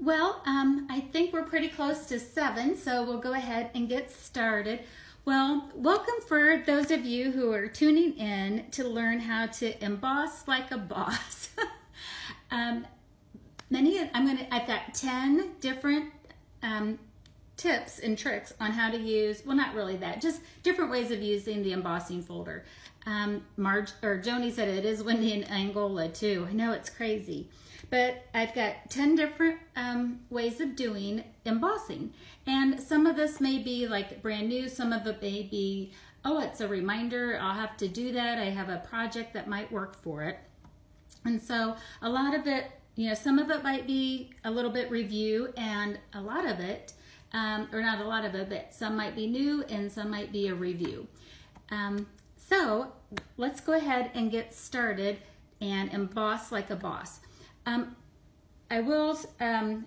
Well, I think we're pretty close to 7, so we'll go ahead and get started. Well, welcome for those of you who are tuning in to learn how to emboss like a boss. I've got 10 different tips and tricks on how to use, well, not really that, just different ways of using the embossing folder. Joni said it is windy in Angola too. I know, it's crazy. But I've got 10 different ways of doing embossing. And some of this may be like brand new, some of it may be, oh, it's a reminder, I'll have to do that, I have a project that might work for it. And so a lot of it, some of it might be a little bit review, and a lot of it, or not a lot of it, but some might be new and some might be a review. So let's go ahead and get started and emboss like a boss. I will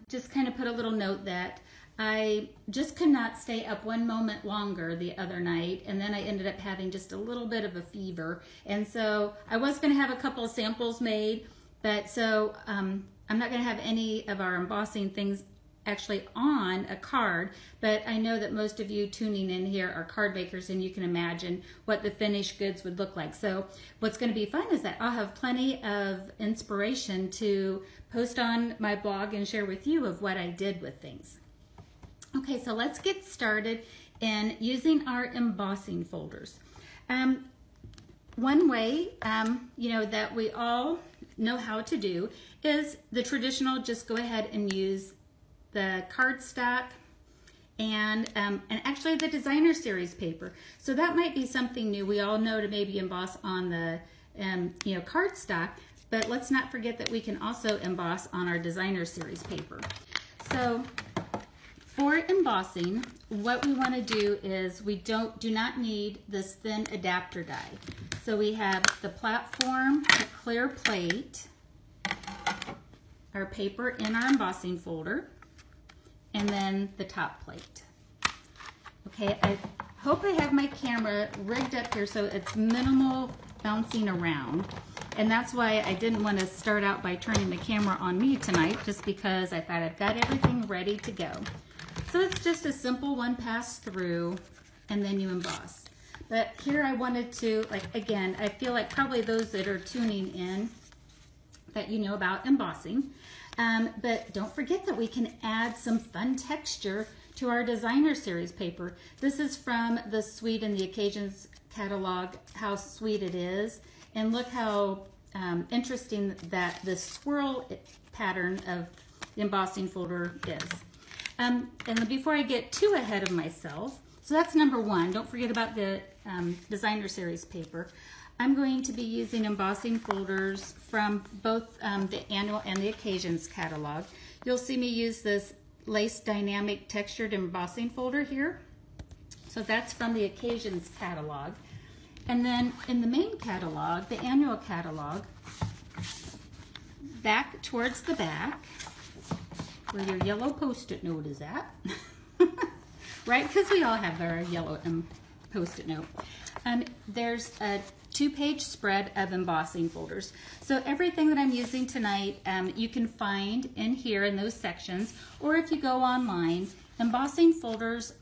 just kind of put a little note that I just could not stay up one moment longer the other night, and then I ended up having just a little bit of a fever, and so I was going to have a couple of samples made, but so I'm not going to have any of our embossing things actually on a card, but I know that most of you tuning in here are card makers, and you can imagine what the finished goods would look like. So what's going to be fun is that I'll have plenty of inspiration to post on my blog and share with you of what I did with things. Okay, so let's get started in using our embossing folders. One way, that we all know how to do is the traditional, just go ahead and use the cardstock and actually the designer series paper. So that might be something new. We all know to maybe emboss on the cardstock, but let's not forget that we can also emboss on our designer series paper. So for embossing, what we want to do is we do not need this thin adapter die. So we have the platform, the clear plate, our paper in our embossing folder, and then the top plate. Okay, I hope I have my camera rigged up here so it's minimal bouncing around. And that's why I didn't want to start out by turning the camera on me tonight, just because I thought I've got everything ready to go. So it's just a simple one pass through, and then you emboss. But here I wanted to, again, I feel like probably those that are tuning in that you know about embossing. But don't forget that we can add some fun texture to our designer series paper. This is from the Sweet and the Occasions catalog, How Sweet It Is. And look how interesting that the swirl pattern of the embossing folder is. And before I get too ahead of myself, so that's number one. Don't forget about the designer series paper. I'm going to be using embossing folders from both the annual and the occasions catalog. You'll see me use this lace dynamic textured embossing folder here. So that's from the occasions catalog. And then in the main catalog, the annual catalog, back towards the back, where your yellow Post-it note is at, right? Because we all have our yellow Post-it note. There's a 2-page spread of embossing folders. So everything that I'm using tonight, you can find in here in those sections, or if you go online, embossing folders,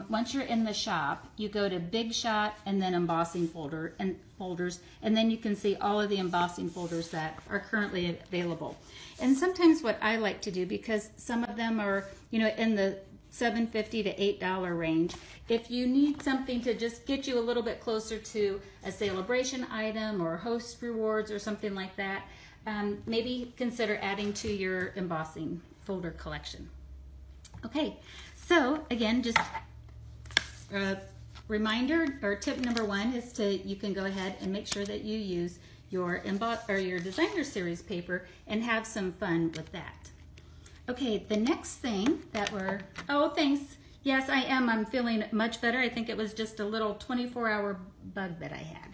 once you're in the shop, you go to Big Shot and then embossing folders, and then you can see all of the embossing folders that are currently available. And sometimes what I like to do, because some of them are, in the $7.50 to $8 range. If you need something to just get you a little bit closer to a celebration item or host rewards or something like that, maybe consider adding to your embossing folder collection. Okay, so again, just a reminder, or tip number one is you can go ahead and make sure that you use your your designer series paper and have some fun with that. Okay, the next thing that oh, thanks. Yes, I am. I'm feeling much better. I think it was just a little 24-hour bug that I had.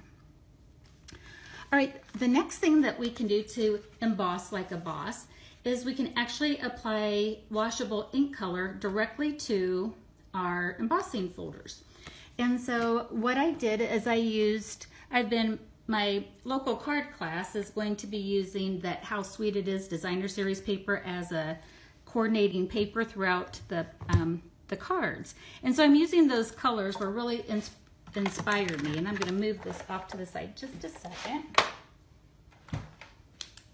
All right, the next thing that we can do to emboss like a boss is we can actually apply washable ink color directly to our embossing folders. And so what I did is my local card class is going to be using that How Sweet It Is designer series paper as a coordinating paper throughout the cards. And so I'm using those colors were really inspired me. And I'm going to move this off to the side just a second.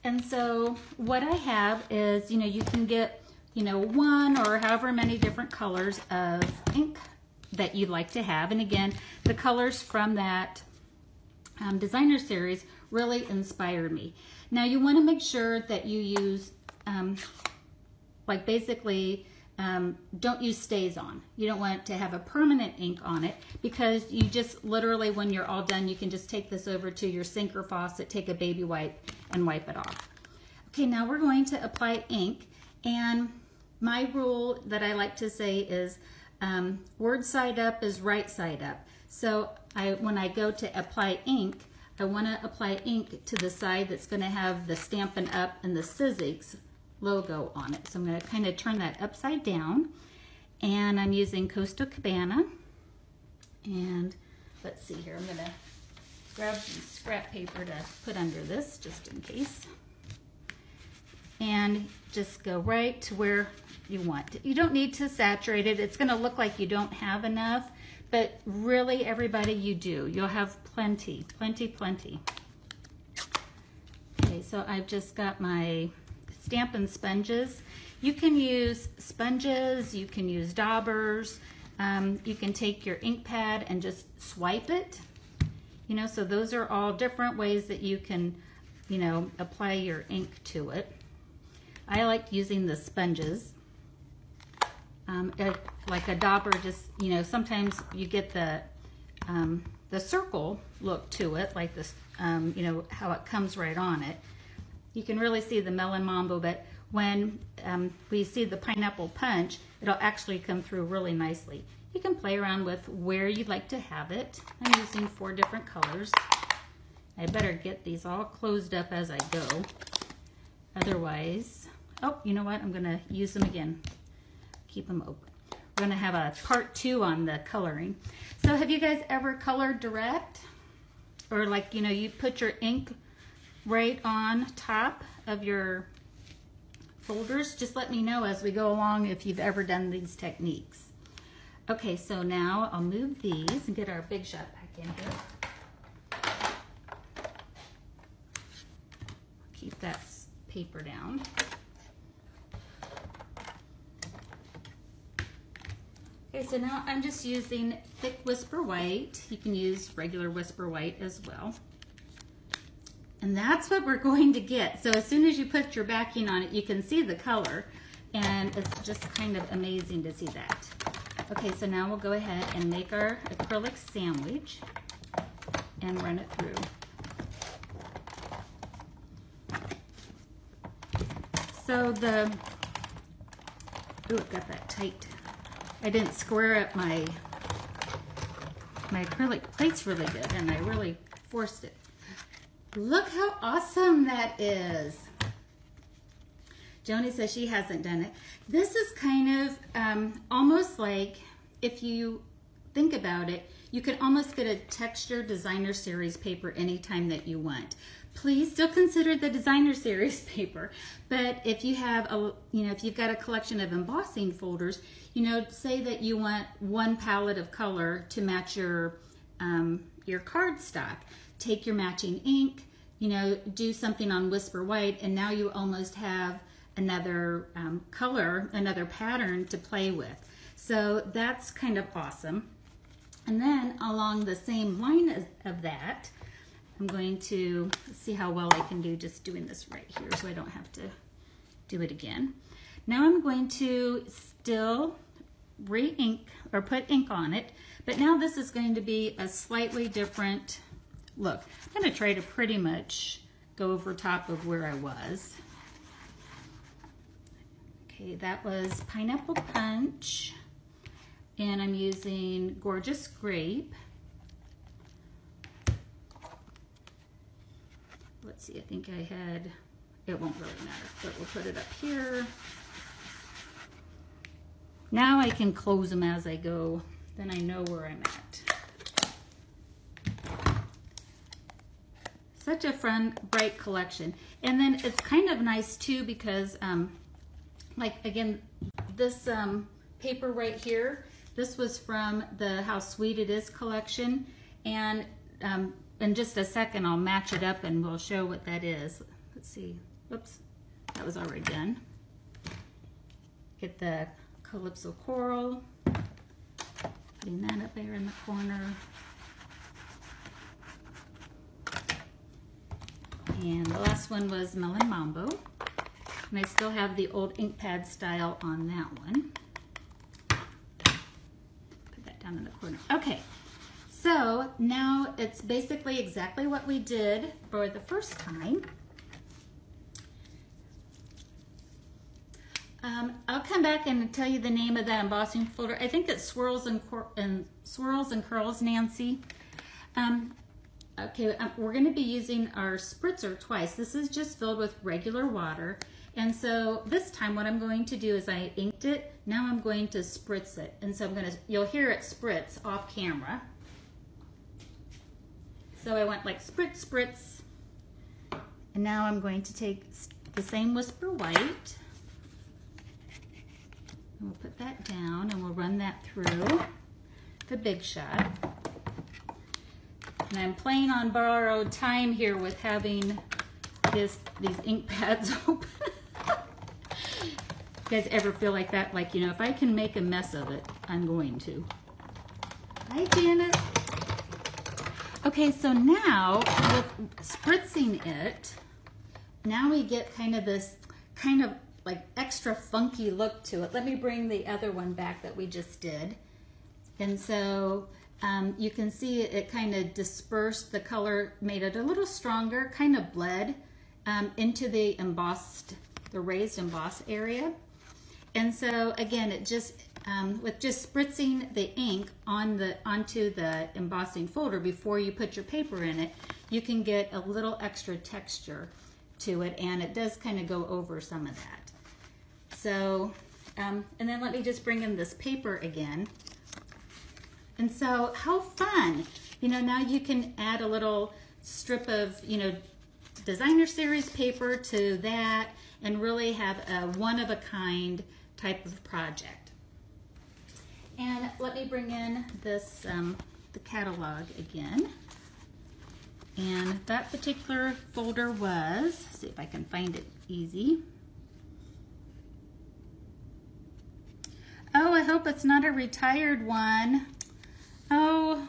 And so what I have is, you can get, one or however many different colors of ink that you'd like to have. And again, the colors from that designer series really inspired me. Now you want to make sure that you use, don't use stays on. You don't want to have a permanent ink on it, because you just literally, when you're all done, you can just take this over to your sink or faucet, take a baby wipe and wipe it off. Okay, now we're going to apply ink, and my rule that I like to say is word side up is right side up. So when I go to apply ink, I want to apply ink to the side that's going to have the Stampin' Up! And the Sizzix logo on it. So I'm going to kind of turn that upside down, and I'm using Coastal Cabana. And let's see here, I'm going to grab some scrap paper to put under this just in case. And just go right to where you want it. You don't need to saturate it. It's going to look like you don't have enough, but really, everybody, you do. You'll have plenty, plenty, plenty. Okay, so I've just got my Stampin' Sponges. You can use sponges, you can use daubers, you can take your ink pad and just swipe it. So those are all different ways that you can, apply your ink to it. I like using the sponges. Like a dauber, just, sometimes you get the circle look to it, like this, how it comes right on it. You can really see the melon mambo, but when we see the pineapple punch, it'll actually come through really nicely. You can play around with where you'd like to have it. I'm using 4 different colors. I better get these all closed up as I go. Otherwise, oh, you know what? I'm gonna use them again. Keep them open. We're gonna have a part 2 on the coloring. So have you guys ever colored direct? Or like, you put your ink right on top of your folders? Just let me know as we go along if you've ever done these techniques. Okay, so now I'll move these and get our Big Shot back in here. Keep that paper down. Okay, so now I'm just using thick Whisper White. You can use regular Whisper White as well. And that's what we're going to get. So as soon as you put your backing on it, you can see the color, and it's just kind of amazing to see that. Okay, so now we'll go ahead and make our acrylic sandwich and run it through. So ooh, it got that tight. I didn't square up my acrylic plates really good, and I really forced it. Look how awesome that is. Joni says she hasn't done it. This is kind of almost like, if you think about it, you can almost get a texture designer series paper anytime that you want. Please still consider the designer series paper, but if you have if you've got a collection of embossing folders, say that you want one palette of color to match your cardstock. Take your matching ink, do something on Whisper White, and now you almost have another color, another pattern to play with. So that's kind of awesome. And then along the same line of that, I'm going to see how well I can do just doing this right here so I don't have to do it again. Now I'm going to still re-ink or put ink on it, but now this is going to be a slightly different look. I'm going to try to pretty much go over top of where I was. Okay, that was Pineapple Punch, and I'm using Gorgeous Grape. Let's see, I think I had, it won't really matter, but we'll put it up here. Now I can close them as I go, then I know where I'm at. Such a fun, bright collection. And then it's kind of nice too, because like again, this paper right here, this was from the How Sweet It Is collection, and in just a second I'll match it up and we'll show what that is. Let's see, whoops, that was already done. Get the Calypso Coral, putting that up there in the corner. And the last one was Melon Mambo. And I still have the old ink pad style on that one. Put that down in the corner. Okay, so now it's basically exactly what we did for the first time. I'll come back and tell you the name of that embossing folder. I think it's Swirls and Curls, Nancy. Okay, we're going to be using our spritzer twice. This is just filled with regular water. And so this time what I'm going to do is I inked it. Now I'm going to spritz it. And so you'll hear it spritz off camera. So I went like spritz, spritz. And now I'm going to take the same Whisper White. And we'll put that down and we'll run that through the Big Shot. And I'm playing on borrowed time here with having these ink pads open. You guys ever feel like that? Like, you know, if I can make a mess of it, I'm going to. Hi, Janet. Okay, so now with spritzing it, now we get kind of this kind of like extra funky look to it. Let me bring the other one back that we just did. And so you can see it kind of dispersed, the color made it a little stronger, kind of bled into the raised emboss area. And so again, it just, with just spritzing the ink onto the embossing folder before you put your paper in it, you can get a little extra texture to it, and it does kind of go over some of that. So, and then let me just bring in this paper again. And so how fun, you know, now you can add a little strip of, you know, designer series paper to that and really have a one-of-a-kind type of project. And let me bring in this, the catalog again. And that particular folder was, see if I can find it easy. Oh, I hope it's not a retired one. Oh,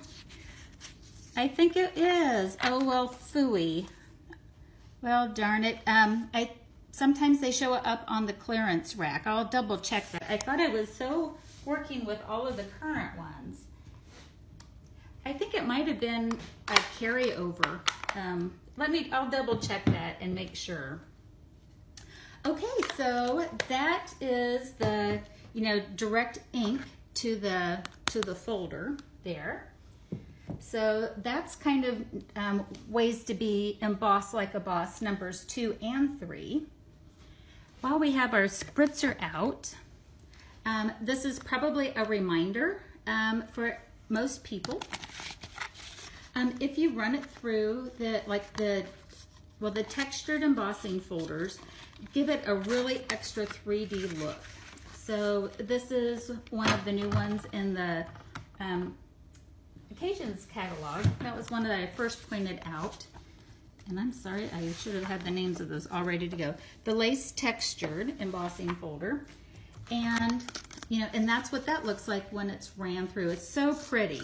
I think it is. Oh, well, phooey. Well, darn it. Sometimes they show up on the clearance rack. I'll double check that. I thought I was so working with all of the current ones. I think it might have been a carryover. I'll double check that and make sure. Okay, so that is the, you know, direct ink to the folder there. So that's kind of ways to be embossed like a boss, numbers 2 and 3. While we have our spritzer out, this is probably a reminder for most people. If you run it through the textured embossing folders, give it a really extra 3D look. So this is one of the new ones in the Occasions catalog. That was one that I first pointed out. And I'm sorry, I should have had the names of those all ready to go. The Lace Textured Embossing Folder. And, you know, and that's what that looks like when it's ran through. It's so pretty.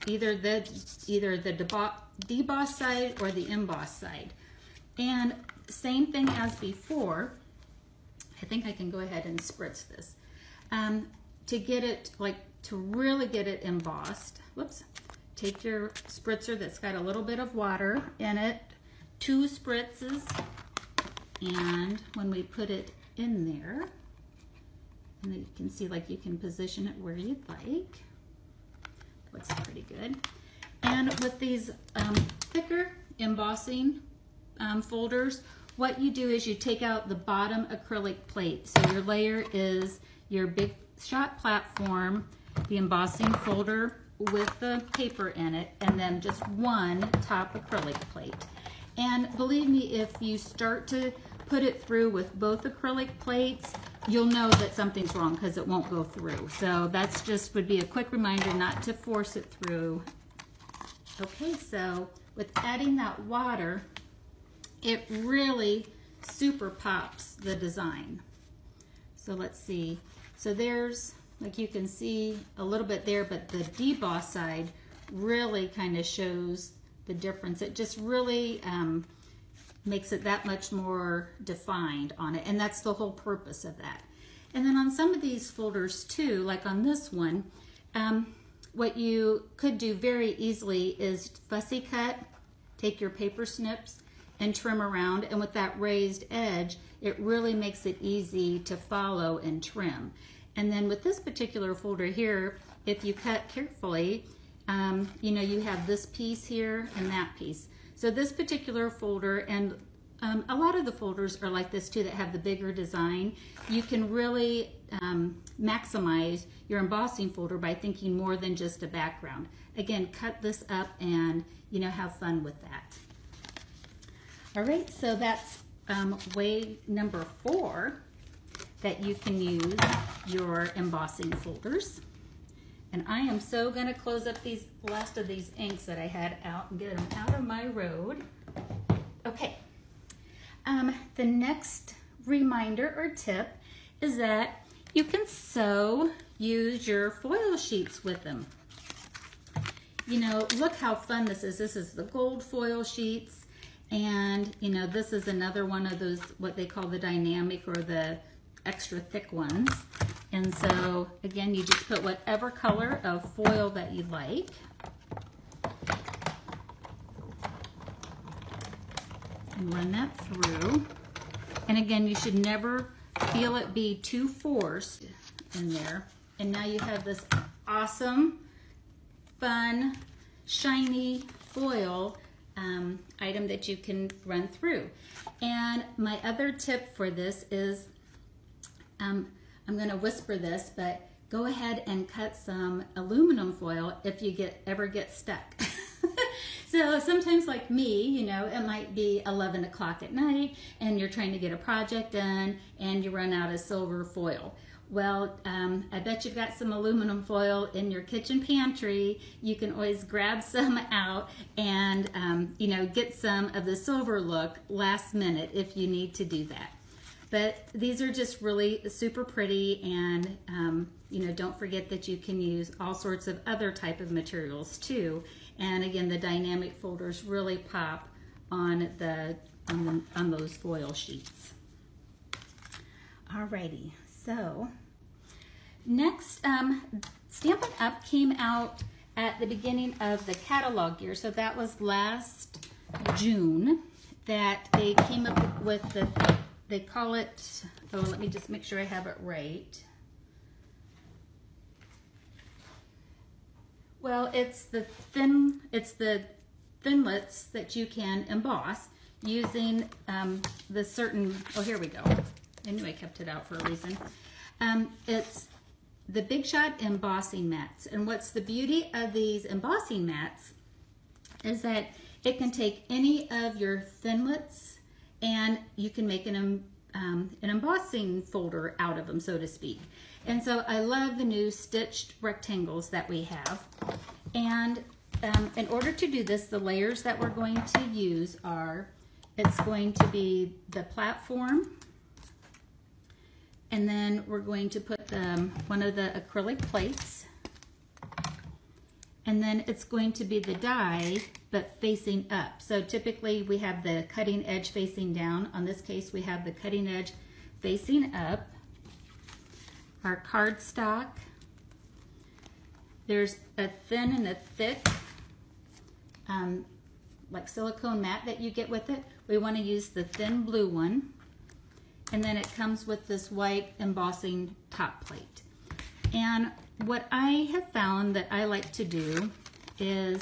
Either the deboss side or the emboss side. And same thing as before. I think I can go ahead and spritz this. To get it, to really get it embossed, whoops, take your spritzer that's got a little bit of water in it, 2 spritzes, and when we put it in there, and you can see you can position it where you'd like. Looks pretty good. And with these thicker embossing folders, what you do is you take out the bottom acrylic plate. So your layer is your Big Shot platform, the embossing folder with the paper in it, and then just one top acrylic plate. And believe me, if you start to put it through with both acrylic plates, you'll know that something's wrong because it won't go through. So that's just would be a quick reminder not to force it through. Okay, so with adding that water, it really super pops the design. So let's see. So there's, like you can see a little bit there, but the deboss side really kind of shows the difference. It just really makes it that much more defined on it, and that's the whole purpose of that. And then on some of these folders too, like on this one, what you could do very easily is fussy cut, take your paper snips and trim around, and with that raised edge, it really makes it easy to follow and trim. And then with this particular folder here, if you cut carefully, you know, you have this piece here and that piece. So this particular folder, and a lot of the folders are like this too that have the bigger design, you can really maximize your embossing folder by thinking more than just a background. Again, cut this up and, you know, have fun with that. All right, so that's way number 4 that you can use your embossing folders. And I am so going to close up these last of these inks that I had out and get them out of my road. Okay, the next reminder or tip is that you can use your foil sheets with them. You know, look how fun this is. This is the gold foil sheets, and you know, this is another one of those, what they call the dynamic or the extra thick ones. And so again, you just put whatever color of foil that you like. And run that through. And again, you should never feel it be too forced in there. And now you have this awesome, fun, shiny foil item that you can run through. And my other tip for this is, I'm going to whisper this, but go ahead and cut some aluminum foil if you ever get stuck. So sometimes, like me, you know, it might be 11 o'clock at night and you're trying to get a project done and you run out of silver foil. Well, I bet you've got some aluminum foil in your kitchen pantry. You can always grab some out and, you know, get some of the silver look last minute if you need to do that. But these are just really super pretty, and you know, don't forget that you can use all sorts of other type of materials too. And again, the dynamic folders really pop on those foil sheets. Alrighty, so next, Stampin' Up! Came out at the beginning of the catalog year, so that was last June that they came up with the, they call it, oh, let me just make sure I have it right. Well, it's the thinlits that you can emboss using the certain, oh, here we go. I knew I kept it out for a reason. It's the Big Shot embossing mats. And what's the beauty of these embossing mats is that it can take any of your thinlits and you can make an embossing folder out of them, so to speak. And so I love the new stitched rectangles that we have. And in order to do this, the layers that we're going to use are, it's going to be the platform, and then we're going to put one of the acrylic plates, and then it's going to be the die, but facing up. So typically we have the cutting edge facing down. On this case, we have the cutting edge facing up. Our cardstock. There's a thin and a thick, like silicone mat that you get with it. We want to use the thin blue one. And then it comes with this white embossing top plate. And what I have found that I like to do is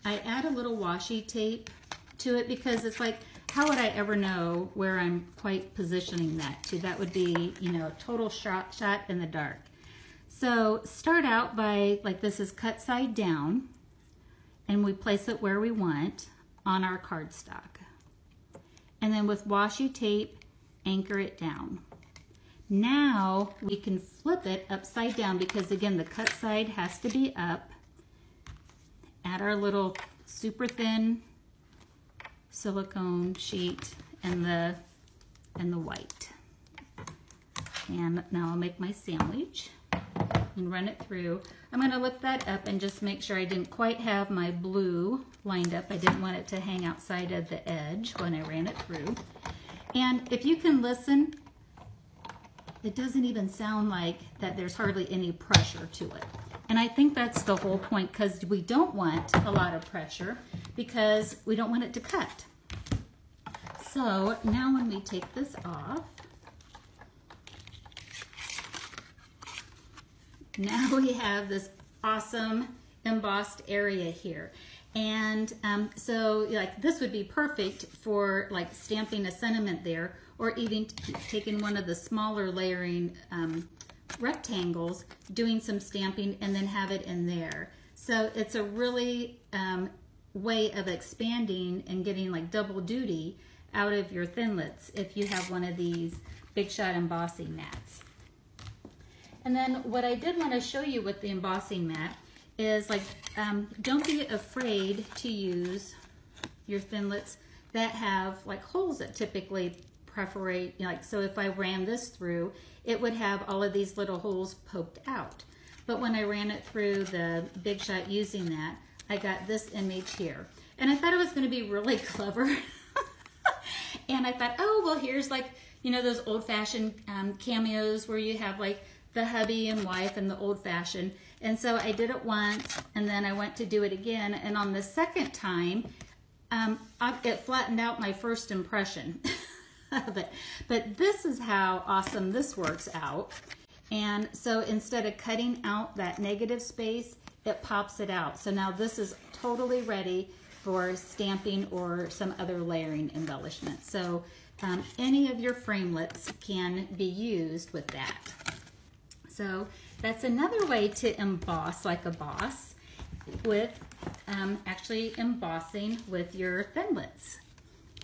I add a little washi tape to it, because it's like, how would I ever know where I'm quite positioning that to? That would be, you know, a total shot in the dark. So start out by, like, this is cut side down, and we place it where we want on our cardstock. And then with washi tape, anchor it down. Now we can flip it upside down because again, the cut side has to be up. Add our little super thin silicone sheet and the white. And now I'll make my sandwich and run it through. I'm going to lift that up and just make sure I didn't quite have my blue lined up. I didn't want it to hang outside of the edge when I ran it through. And if you can listen, it doesn't even sound like that there's hardly any pressure to it. And I think that's the whole point, because we don't want a lot of pressure because we don't want it to cut. So now when we take this off, now we have this awesome embossed area here. And so like this would be perfect for like stamping a sentiment there, or even taking one of the smaller layering rectangles, doing some stamping, and then have it in there. So it's a really way of expanding and getting like double duty out of your thinlits if you have one of these Big Shot embossing mats. And then what I did want to show you with the embossing mat is like, don't be afraid to use your thinlits that have like holes that typically perforate, you know, like, so if I ran this through, it would have all of these little holes poked out. But when I ran it through the Big Shot using that, I got this image here. And I thought it was going to be really clever. And I thought, oh, well, here's like, you know, those old-fashioned cameos where you have like the hubby and wife and the old-fashioned. And so I did it once, and then I went to do it again. And on the second time, it flattened out my first impression of it. But this is how awesome this works out. And so instead of cutting out that negative space, it pops it out. So now this is totally ready for stamping or some other layering embellishment. So any of your framelits can be used with that. So that's another way to emboss like a boss, with actually embossing with your thinlits.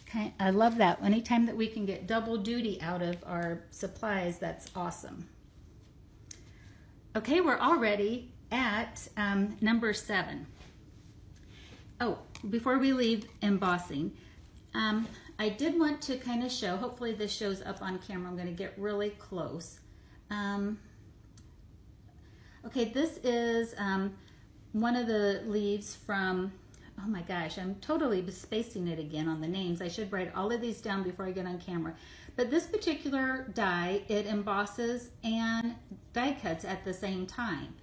Okay, I love that. Anytime that we can get double duty out of our supplies, that's awesome. Okay, we're already at number 7. Oh, before we leave embossing, I did want to kind of show, hopefully this shows up on camera, I'm going to get really close. Okay, this is one of the leaves from, oh my gosh, I'm totally spacing it again on the names. I should write all of these down before I get on camera. But this particular die, it embosses and die cuts at the same time.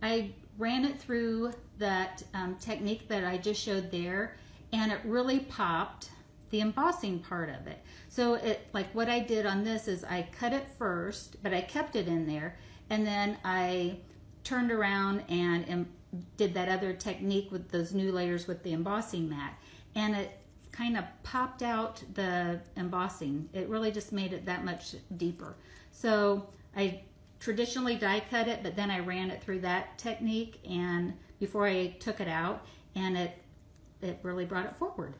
I ran it through that technique that I just showed there, and it really popped the embossing part of it. So it, like what I did on this is I cut it first, but I kept it in there, and then I turned around and did that other technique with those new layers with the embossing mat, and it kind of popped out the embossing. It really just made it that much deeper. So I traditionally die cut it, but then I ran it through that technique and before I took it out, and it really brought it forward.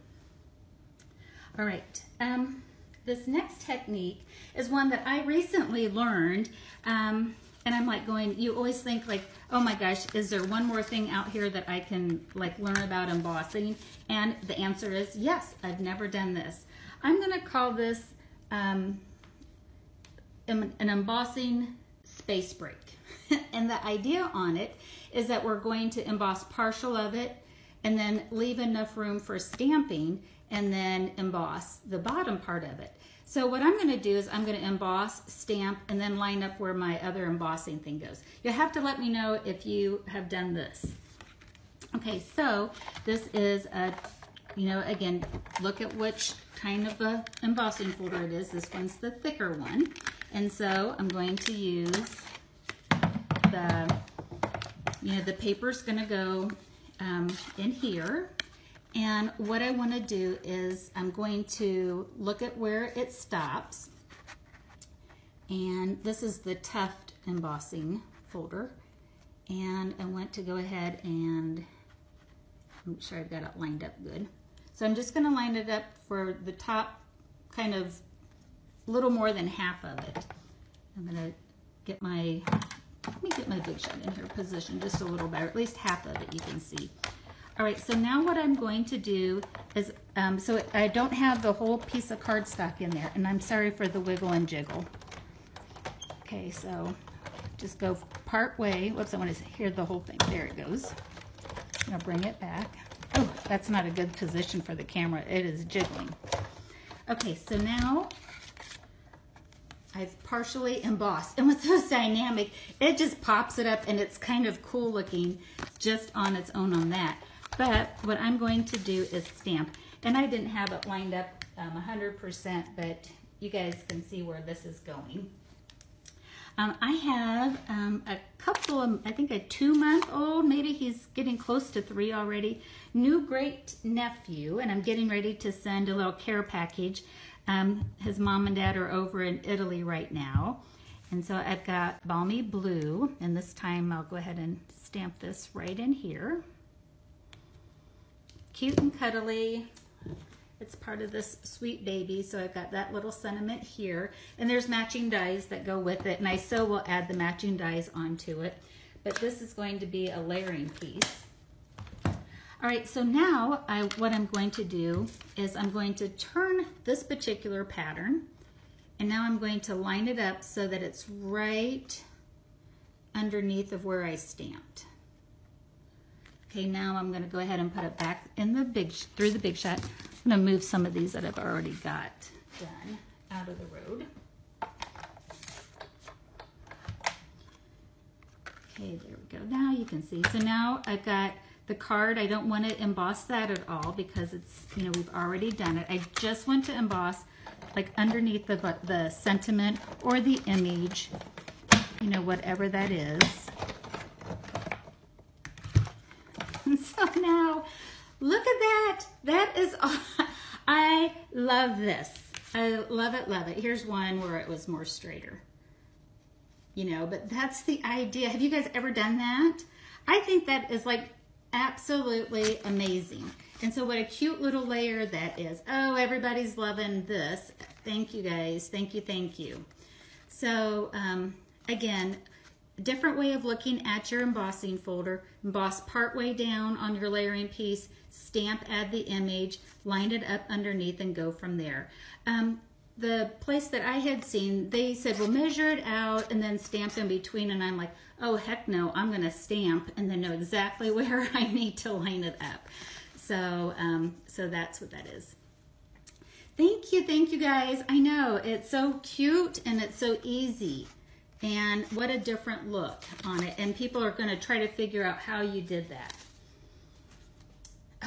All right, this next technique is one that I recently learned, and I'm like going, you always think like, oh my gosh, is there one more thing out here that I can like learn about embossing? And the answer is yes, I've never done this. I'm gonna call this an embossing space break. And the idea on it is that we're going to emboss partial of it and then leave enough room for stamping and then emboss the bottom part of it. So what I'm going to do is I'm going to emboss, stamp, and then line up where my other embossing thing goes. You'll have to let me know if you have done this. Okay, so this is a, you know, again, look at which kind of a embossing folder it is. This one's the thicker one. And so I'm going to use the, you know, the paper's going to go in here. And what I want to do is I'm going to look at where it stops. And this is the Tuft embossing folder. And I want to go ahead and make sure I've got it lined up good. So I'm just going to line it up for the top kind of little more than half of it. I'm gonna get my, let me get my big shot in here positioned just a little better, at least half of it you can see. All right, so now what I'm going to do is, so I don't have the whole piece of cardstock in there, and I'm sorry for the wiggle and jiggle. Okay, so just go part way. Whoops, I want to hear the whole thing. There it goes. I'm gonna bring it back. Oh, that's not a good position for the camera. It is jiggling. Okay, so now I've partially embossed, and with this dynamic, it just pops it up, and it's kind of cool looking just on its own on that. But what I'm going to do is stamp, and I didn't have it lined up 100%, but you guys can see where this is going. I have a couple of, I think a 2-month-old, maybe he's getting close to 3 already, new great nephew, and I'm getting ready to send a little care package. His mom and dad are over in Italy right now. And so I've got Balmy Blue, and this time I'll go ahead and stamp this right in here. Cute and cuddly. It's part of this sweet baby, so I've got that little sentiment here. And there's matching dies that go with it, and I so will add the matching dies onto it. But this is going to be a layering piece. All right, so now what I'm going to do is I'm going to turn this particular pattern, and now I'm going to line it up so that it's right underneath of where I stamped. Okay, now I'm going to go ahead and put it back in the through the big shot. I'm going to move some of these that I've already got done out of the road. Okay, there we go. Now you can see. So now I've got the card. I don't want to emboss that at all because it's, you know, we've already done it. I just want to emboss like underneath the sentiment or the image, you know, whatever that is. And so now, look at that. That is, I love this. I love it, love it. Here's one where it was more straighter. You know, but that's the idea. Have you guys ever done that? I think that is like absolutely amazing. And so what a cute little layer that is. Oh, everybody's loving this. Thank you guys. Thank you, thank you. So again, different way of looking at your embossing folder. Emboss part way down on your layering piece, stamp, add the image, line it up underneath, and go from there. The place that I had seen, they said, well, measure it out and then stamp in between. And I'm like, oh, heck no, I'm going to stamp and then know exactly where I need to line it up. So, so that's what that is. Thank you guys. I know, it's so cute and it's so easy. And what a different look on it. And people are going to try to figure out how you did that.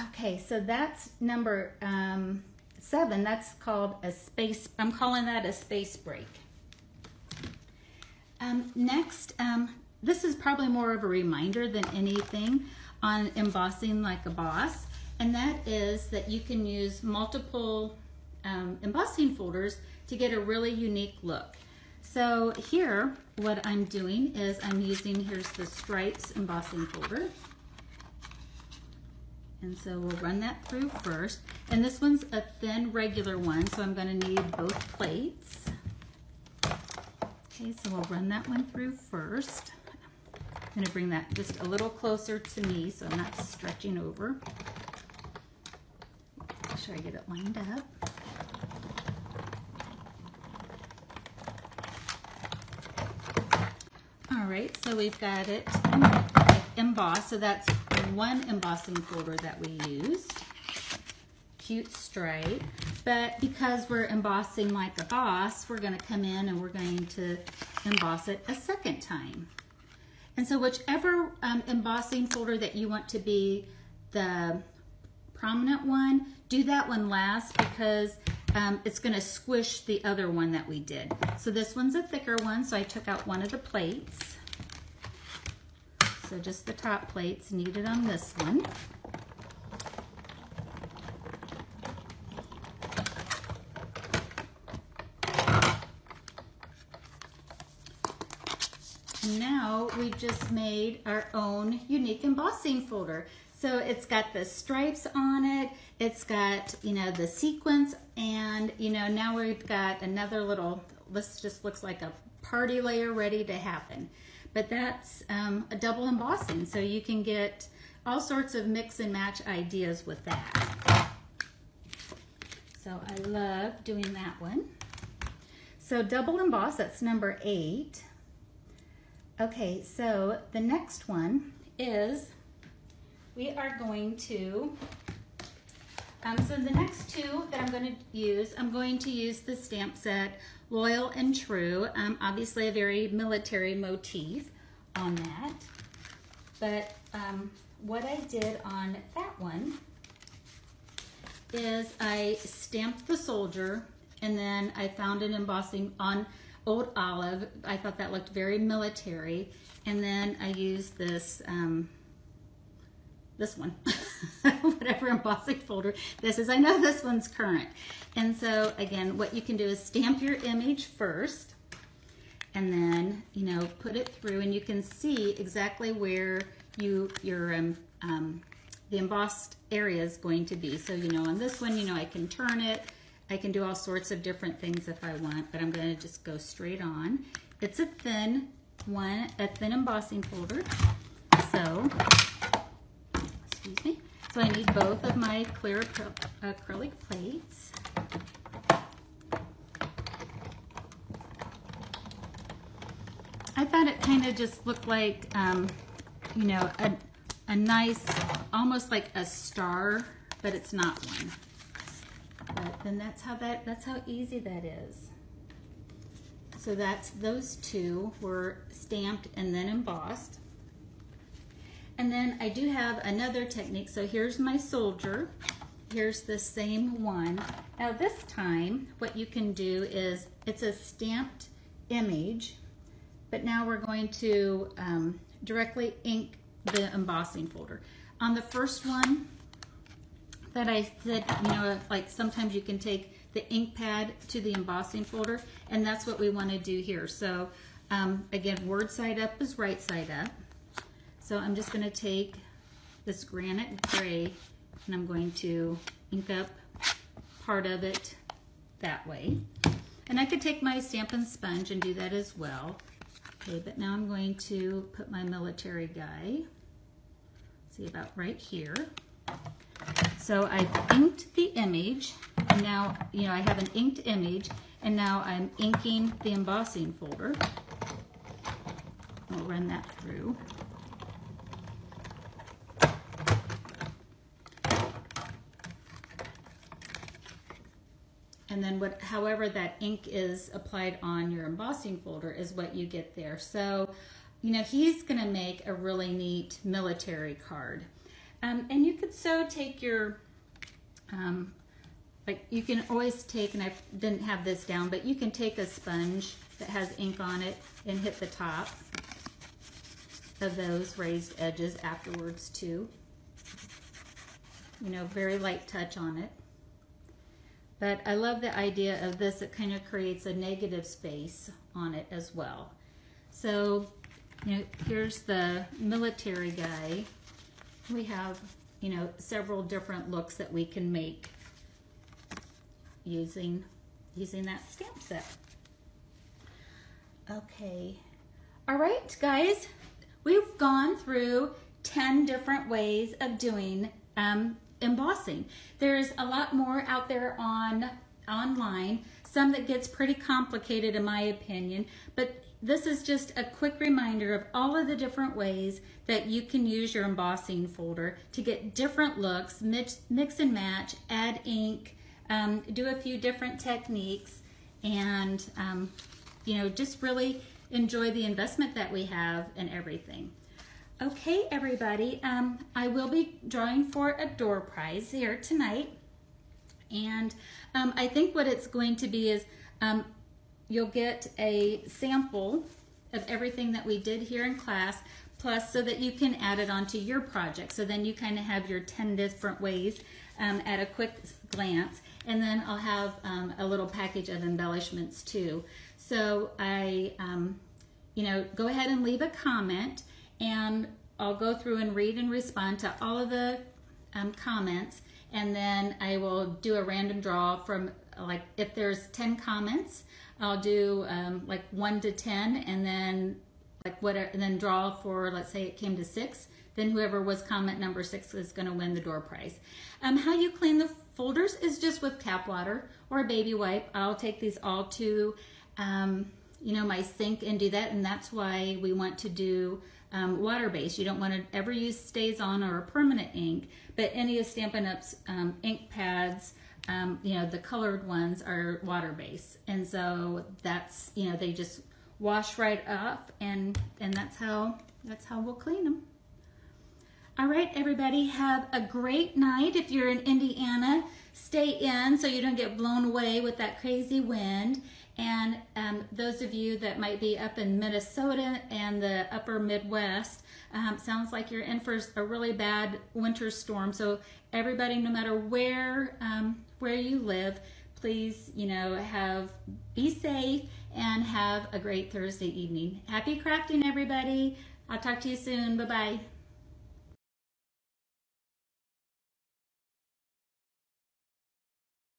Okay, so that's number 7. That's called a space, I'm calling that a space break. Next, this is probably more of a reminder than anything on embossing like a boss. And that is that you can use multiple embossing folders to get a really unique look. So here, what I'm doing is I'm using, here's the Stripes embossing folder. And so we'll run that through first. And this one's a thin regular one, so I'm going to need both plates. Okay, so we'll run that one through first. I'm going to bring that just a little closer to me so I'm not stretching over. Make sure I get it lined up. All right, so we've got it embossed, so that's one embossing folder that we used. Cute stripe, but because we're embossing like a boss, we're going to come in and we're going to emboss it a second time. And so whichever embossing folder that you want to be the prominent one, do that one last because it's going to squish the other one that we did. So this one's a thicker one, so I took out one of the plates. So just the top plates needed on this one. And now we've just made our own unique embossing folder. So it's got the stripes on it, it's got, you know, the sequins, and, you know, now we've got another little, this just looks like a party layer ready to happen. But that's a double embossing, so you can get all sorts of mix and match ideas with that. So I love doing that one. So double emboss, that's number 8. Okay, so the next one is we are going to, so the next 2 that I'm going to use the stamp set Loyal and True. Obviously a very military motif on that. But what I did on that one is I stamped the soldier, and then I found an embossing on Old Olive. I thought that looked very military. And then I used this this one, whatever embossing folder this is. I know this one's current. And so again, what you can do is stamp your image first, and then, you know, put it through, and you can see exactly where the embossed area is going to be. So, you know, on this one, you know, I can turn it. I can do all sorts of different things if I want, but I'm going to just go straight on. It's a thin one, a thin embossing folder. So, excuse me. So I need both of my clear acrylic plates. I thought it kind of just looked like, you know, a nice, almost like a star, but it's not one. But then that's how easy that is. So those 2 were stamped and then embossed. And then I do have another technique. So here's my soldier. Here's the same one. Now this time, what you can do is, it's a stamped image, but now we're going to directly ink the embossing folder. On the first one that I said, you know, like sometimes you can take the ink pad to the embossing folder, and that's what we want to do here. So again, word side up is right side up. So I'm just going to take this granite gray, and I'm going to ink up part of it that way. And I could take my Stampin' Sponge and do that as well. Okay, but now I'm going to put my military guy, see, about right here. So I've inked the image, and now, you know, I have an inked image, and now I'm inking the embossing folder. I'll run that through. And then however that ink is applied on your embossing folder is what you get there. So, you know, he's going to make a really neat military card. And you could take your, like you can always take, and I didn't have this down, but you can take a sponge that has ink on it and hit the top of those raised edges afterwards too. You know, very light touch on it. But I love the idea of this. It kind of creates a negative space on it as well. So, you know, here's the military guy. We have, you know, several different looks that we can make using that stamp set. Okay. All right, guys. We've gone through 10 different ways of doing embossing. There's a lot more out there online, some that gets pretty complicated in my opinion, but this is just a quick reminder of all of the different ways that you can use your embossing folder to get different looks, mix and match, add ink, do a few different techniques, and you know, just really enjoy the investment that we have in everything. Okay, everybody, I will be drawing for a door prize here tonight, and I think what it's going to be is you'll get a sample of everything that we did here in class, plus so that you can add it onto your project. So then you kind of have your 10 different ways at a quick glance, and then I'll have a little package of embellishments too. So you know, go ahead and leave a comment, and I'll go through and read and respond to all of the comments, and then I will do a random draw from, like, if there's 10 comments, I'll do like 1 to 10, and then like whatever, and then draw for, let's say it came to 6, then whoever was comment number 6 is going to win the door prize. How you clean the folders is just with tap water or a baby wipe. I'll take these all to you know, my sink and do that, and that's why we want to do water-based. You don't want to ever use Stays-On or a permanent ink, but any of Stampin' Up's ink pads, you know, the colored ones are water-based, and so that's, you know, they just wash right up, and that's how we'll clean them. All right, everybody, have a great night. If you're in Indiana, stay in so you don't get blown away with that crazy wind. And those of you that might be up in Minnesota and the upper Midwest, sounds like you're in for a really bad winter storm. So everybody, no matter where you live, please, you know, be safe and have a great Thursday evening. Happy crafting, everybody. I'll talk to you soon. Bye-bye.